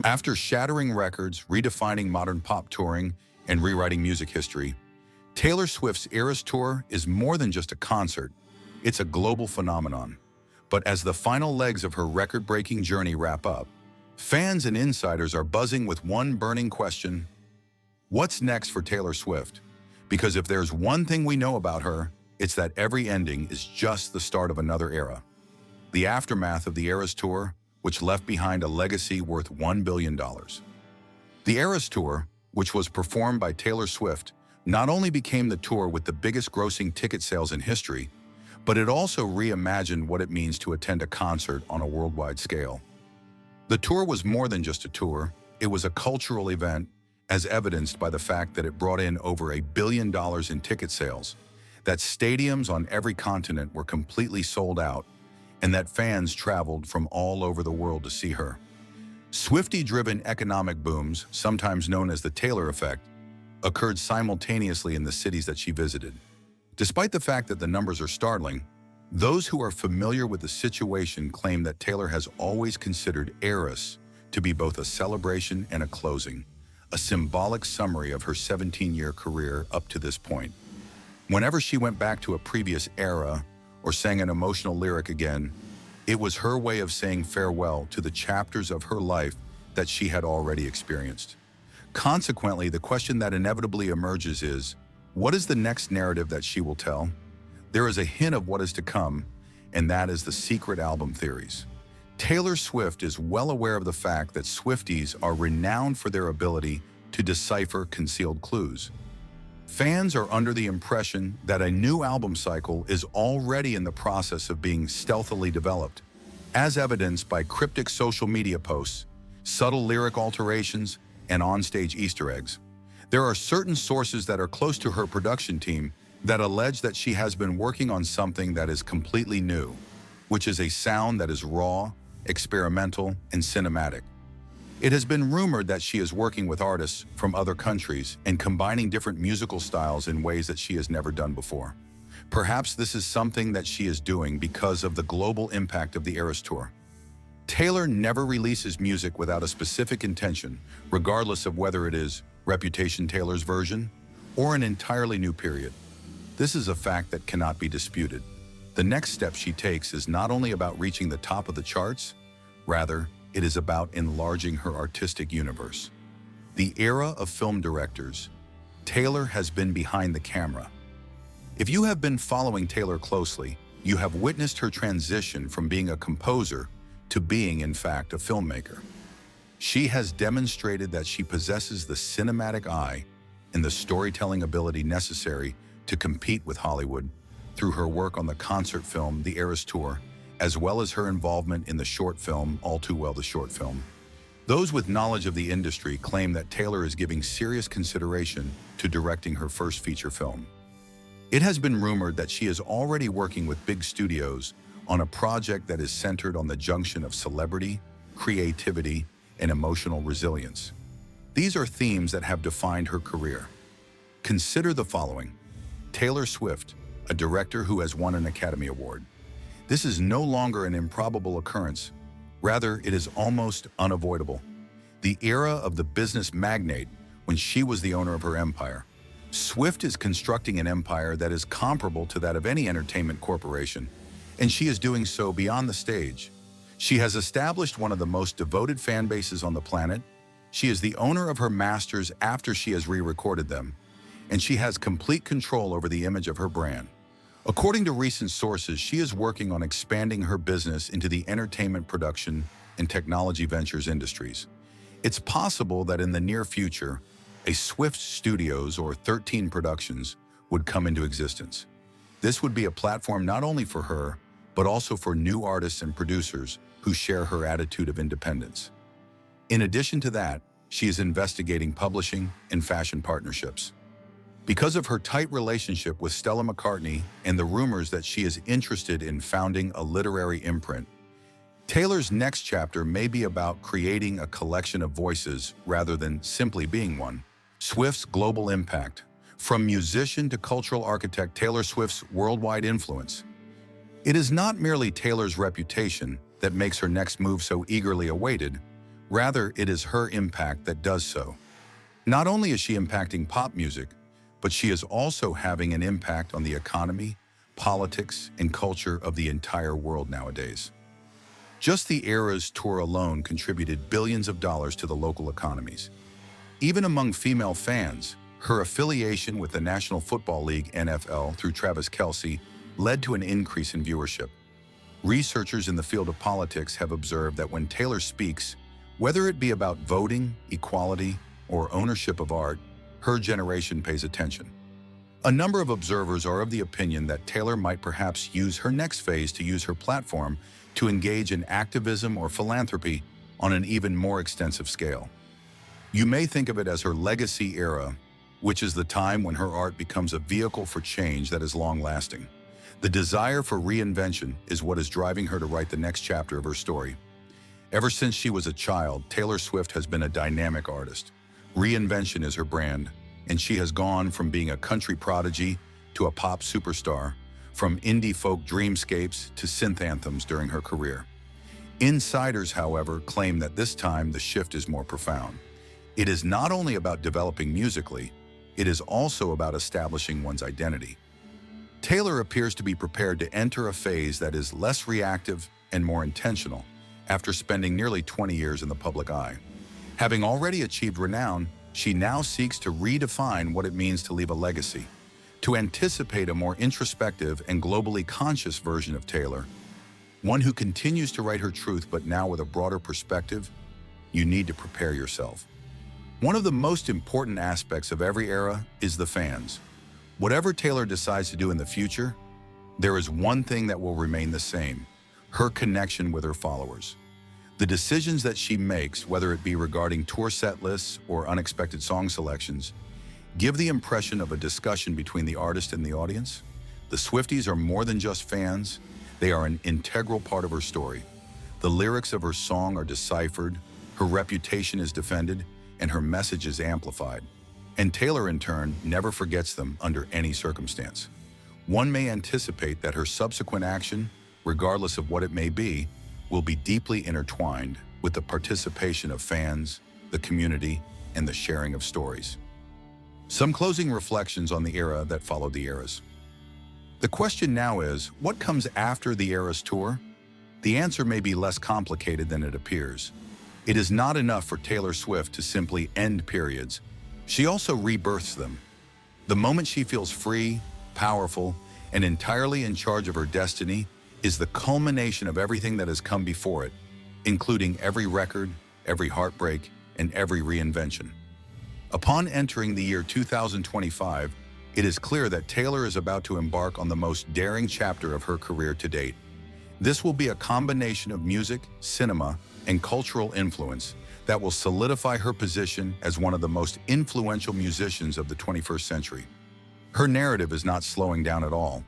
After shattering records, redefining modern pop touring, and rewriting music history, Taylor Swift's Eras Tour is more than just a concert. It's a global phenomenon. But as the final legs of her record-breaking journey wrap up, fans and insiders are buzzing with one burning question: what's next for Taylor Swift? Because if there's one thing we know about her, it's that every ending is just the start of another era. The aftermath of the Eras Tour, which left behind a legacy worth $1 billion. The Eras Tour, which was performed by Taylor Swift, not only became the tour with the biggest grossing ticket sales in history, but it also reimagined what it means to attend a concert on a worldwide scale. The tour was more than just a tour, it was a cultural event, as evidenced by the fact that it brought in over $1 billion in ticket sales, that stadiums on every continent were completely sold out, and that fans traveled from all over the world to see her. Swiftie-driven economic booms, sometimes known as the Taylor effect, occurred simultaneously in the cities that she visited. Despite the fact that the numbers are startling, those who are familiar with the situation claim that Taylor has always considered Eras to be both a celebration and a closing, a symbolic summary of her 17-year career up to this point. Whenever she went back to a previous era or sang an emotional lyric again, it was her way of saying farewell to the chapters of her life that she had already experienced. Consequently, the question that inevitably emerges is, what is the next narrative that she will tell? There is a hint of what is to come, and that is the secret album theories. Taylor Swift is well aware of the fact that Swifties are renowned for their ability to decipher concealed clues. Fans are under the impression that a new album cycle is already in the process of being stealthily developed, as evidenced by cryptic social media posts, subtle lyric alterations, and onstage Easter eggs. There are certain sources that are close to her production team that allege that she has been working on something that is completely new, which is a sound that is raw, experimental, and cinematic. It has been rumored that she is working with artists from other countries and combining different musical styles in ways that she has never done before. Perhaps this is something that she is doing because of the global impact of the Eras Tour. Taylor never releases music without a specific intention, regardless of whether it is Reputation Taylor's version or an entirely new period. This is a fact that cannot be disputed. The next step she takes is not only about reaching the top of the charts, rather, it is about enlarging her artistic universe. The era of film directors, Taylor has been behind the camera. If you have been following Taylor closely, you have witnessed her transition from being a composer to being, in fact, a filmmaker. She has demonstrated that she possesses the cinematic eye and the storytelling ability necessary to compete with Hollywood through her work on the concert film The Eras Tour, as well as her involvement in the short film All Too Well the Short Film. Those with knowledge of the industry claim that Taylor is giving serious consideration to directing her first feature film. It has been rumored that she is already working with big studios on a project that is centered on the junction of celebrity, creativity, and emotional resilience. These are themes that have defined her career. Consider the following: Taylor Swift, a director who has won an Academy Award. This is no longer an improbable occurrence. Rather, it is almost unavoidable. The era of the business magnate, when she was the owner of her empire. Swift is constructing an empire that is comparable to that of any entertainment corporation, and she is doing so beyond the stage. She has established one of the most devoted fan bases on the planet. She is the owner of her masters after she has re-recorded them, and she has complete control over the image of her brand. According to recent sources, she is working on expanding her business into the entertainment production and technology ventures industries. It's possible that in the near future, a Swift Studios or 13 Productions would come into existence. This would be a platform not only for her, but also for new artists and producers who share her attitude of independence. In addition to that, she is investigating publishing and fashion partnerships. Because of her tight relationship with Stella McCartney and the rumors that she is interested in founding a literary imprint, Taylor's next chapter may be about creating a collection of voices rather than simply being one. Swift's global impact. From musician to cultural architect, Taylor Swift's worldwide influence. It is not merely Taylor's reputation that makes her next move so eagerly awaited, Rather, it is her impact that does so. Not only is she impacting pop music, but she is also having an impact on the economy, politics, and culture of the entire world nowadays. Just the Eras tour alone contributed billions of dollars to the local economies. Even among female fans, her affiliation with the National Football League (NFL) through Travis Kelce led to an increase in viewership. Researchers in the field of politics have observed that when Taylor speaks, whether it be about voting, equality, or ownership of art, her generation pays attention. A number of observers are of the opinion that Taylor might perhaps use her next phase to use her platform to engage in activism or philanthropy on an even more extensive scale. You may think of it as her legacy era, which is the time when her art becomes a vehicle for change that is long-lasting. The desire for reinvention is what is driving her to write the next chapter of her story. Ever since she was a child, Taylor Swift has been a dynamic artist. Reinvention is her brand, and she has gone from being a country prodigy to a pop superstar, from indie folk dreamscapes to synth anthems during her career. Insiders, however, claim that this time the shift is more profound. It is not only about developing musically, it is also about establishing one's identity. Taylor appears to be prepared to enter a phase that is less reactive and more intentional after spending nearly 20 years in the public eye. Having already achieved renown, she now seeks to redefine what it means to leave a legacy. To anticipate a more introspective and globally conscious version of Taylor, one who continues to write her truth but now with a broader perspective, you need to prepare yourself. One of the most important aspects of every era is the fans. Whatever Taylor decides to do in the future, there is one thing that will remain the same: her connection with her followers. The decisions that she makes, whether it be regarding tour set lists or unexpected song selections, give the impression of a discussion between the artist and the audience. The Swifties are more than just fans, they are an integral part of her story. The lyrics of her song are deciphered, her reputation is defended, and her message is amplified. And Taylor, in turn, never forgets them under any circumstance. One may anticipate that her subsequent action, regardless of what it may be, will be deeply intertwined with the participation of fans, the community, and the sharing of stories. Some closing reflections on the era that followed the Eras. The question now is, what comes after the Eras tour? The answer may be less complicated than it appears. It is not enough for Taylor Swift to simply end periods. She also rebirths them. The moment she feels free, powerful, and entirely in charge of her destiny is the culmination of everything that has come before it, including every record, every heartbreak, and every reinvention. Upon entering the year 2025, it is clear that Taylor is about to embark on the most daring chapter of her career to date. This will be a combination of music, cinema, and cultural influence that will solidify her position as one of the most influential musicians of the 21st century. Her narrative is not slowing down at all.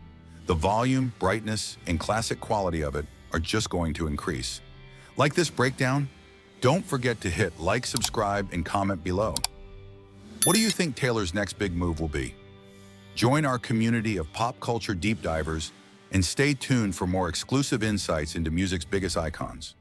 The volume, brightness, and classic quality of it are just going to increase. Like this breakdown? Don't forget to hit like, subscribe, and comment below. What do you think Taylor's next big move will be? Join our community of pop culture deep divers and stay tuned for more exclusive insights into music's biggest icons.